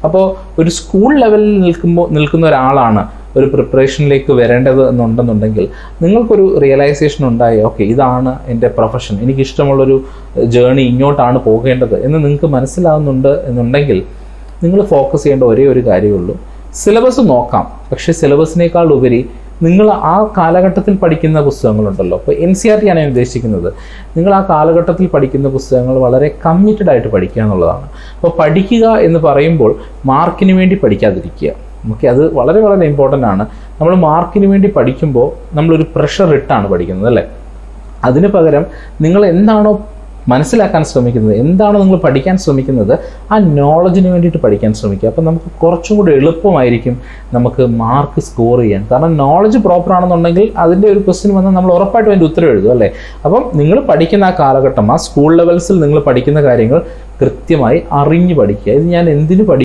അപ്പോൾ ഒരു സ്കൂൾ ലെവലിൽ നിൽക്കുന്ന ഒരാളാണ് ഒരു പ്രിപ്പറേഷനിലേക്ക് വരേണ്ടത് എന്നുണ്ടെന്നുണ്ടെങ്കിൽ നിങ്ങൾക്കൊരു റിയലൈസേഷൻ ഉണ്ടായി, ഓക്കെ ഇതാണ് എൻ്റെ പ്രൊഫഷൻ, എനിക്കിഷ്ടമുള്ളൊരു ജേണി ഇങ്ങോട്ടാണ് പോകേണ്ടത് എന്ന് നിങ്ങൾക്ക് മനസ്സിലാവുന്നുണ്ട് എന്നുണ്ടെങ്കിൽ നിങ്ങൾ ഫോക്കസ് ചെയ്യേണ്ട ഒരേ ഒരു കാര്യമുള്ളൂ. സിലബസ് നോക്കാം, പക്ഷേ സിലബസിനേക്കാൾ ഉപരി നിങ്ങൾ ആ കാലഘട്ടത്തിൽ പഠിക്കുന്ന പുസ്തകങ്ങളുണ്ടല്ലോ, ഇപ്പോൾ NCERT ആണ് ഞാൻ ഉദ്ദേശിക്കുന്നത്. നിങ്ങൾ ആ കാലഘട്ടത്തിൽ പഠിക്കുന്ന പുസ്തകങ്ങൾ വളരെ കമ്മിറ്റഡ് ആയിട്ട് പഠിക്കുക എന്നുള്ളതാണ്. അപ്പോൾ പഠിക്കുക എന്ന് പറയുമ്പോൾ മാർക്കിന് വേണ്ടി പഠിക്കാതിരിക്കുക. ഓക്കെ, അത് വളരെ വളരെ ഇമ്പോർട്ടൻ്റ് ആണ്. നമ്മൾ മാർക്കിന് വേണ്ടി പഠിക്കുമ്പോൾ നമ്മളൊരു പ്രഷർ ഇട്ടാണ് പഠിക്കുന്നത് അല്ലേ. അതിന് പകരം നിങ്ങൾ എന്താണോ മനസ്സിലാക്കാൻ ശ്രമിക്കുന്നത്, എന്താണോ നിങ്ങൾ പഠിക്കാൻ ശ്രമിക്കുന്നത്, ആ നോളജിന് വേണ്ടിയിട്ട് പഠിക്കാൻ ശ്രമിക്കുക. അപ്പം നമുക്ക് കുറച്ചും കൂടി എളുപ്പമായിരിക്കും നമുക്ക് മാർക്ക് സ്കോർ ചെയ്യാൻ. കാരണം നോളജ് പ്രോപ്പർ ആണെന്നുണ്ടെങ്കിൽ അതിൻ്റെ ഒരു ക്വസ്റ്റ്യൻ വന്നാൽ നമ്മൾ ഉറപ്പായിട്ടും അതിൻ്റെ ഉത്തരം എഴുതും അല്ലേ. അപ്പം നിങ്ങൾ പഠിക്കുന്ന ആ കാലഘട്ടം, ആ സ്കൂൾ ലെവൽസിൽ നിങ്ങൾ പഠിക്കുന്ന കാര്യങ്ങൾ കൃത്യമായി അറിഞ്ഞ് പഠിക്കുക. ഇത് ഞാൻ എന്തിനു